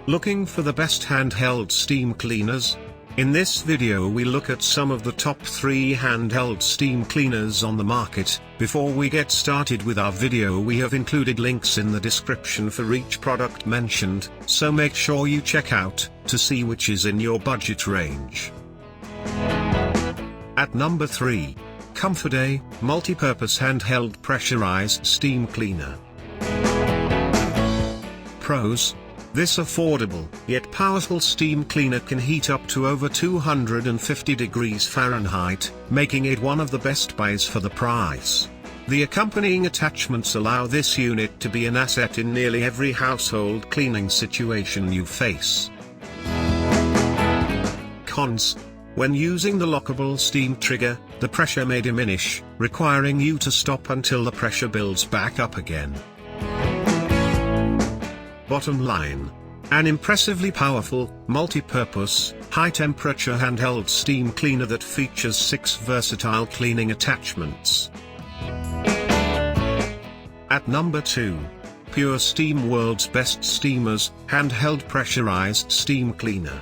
Looking for the best handheld steam cleaners? In this video we look at some of the top 3 handheld steam cleaners on the market. Before we get started with our video, we have included links in the description for each product mentioned, so make sure you check out to see which is in your budget range. At number 3, Comforday Multi-Purpose Handheld Pressurized Steam Cleaner. Pros: this affordable, yet powerful steam cleaner can heat up to over 250 degrees Fahrenheit, making it one of the best buys for the price. The accompanying attachments allow this unit to be an asset in nearly every household cleaning situation you face. Cons: when using the lockable steam trigger, the pressure may diminish, requiring you to stop until the pressure builds back up again. Bottom line: an impressively powerful, multi-purpose, high-temperature handheld steam cleaner that features 6 versatile cleaning attachments. At number 2, PurSteam World's Best Steamers Handheld Pressurized Steam Cleaner.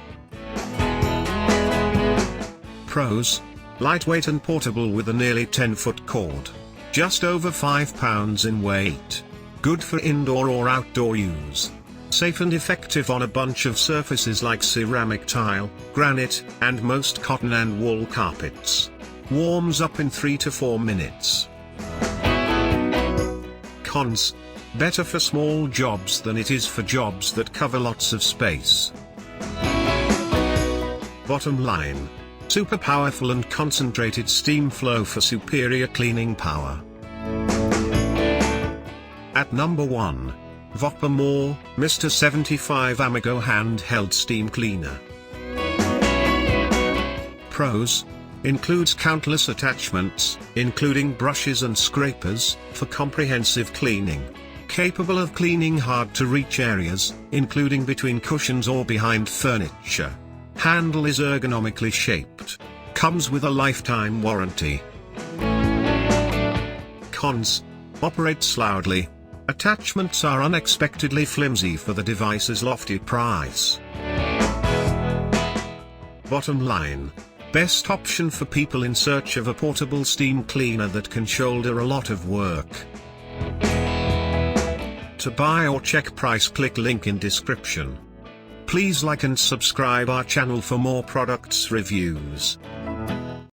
Pros: lightweight and portable with a nearly 10-foot cord. Just over 5 pounds in weight. Good for indoor or outdoor use. Safe and effective on a bunch of surfaces like ceramic tile, granite, and most cotton and wool carpets. Warms up in 3 to 4 minutes. Cons: better for small jobs than it is for jobs that cover lots of space. Bottom line: super powerful and concentrated steam flow for superior cleaning power. At number 1, Vapamore Mr. 75 Amico Handheld Steam Cleaner. Pros: includes countless attachments, including brushes and scrapers, for comprehensive cleaning. Capable of cleaning hard-to-reach areas, including between cushions or behind furniture. Handle is ergonomically shaped. Comes with a lifetime warranty. Cons: operates loudly. Attachments are unexpectedly flimsy for the device's lofty price. Bottom line: best option for people in search of a portable steam cleaner that can shoulder a lot of work. To buy or check price, click link in description. Please like and subscribe our channel for more products reviews.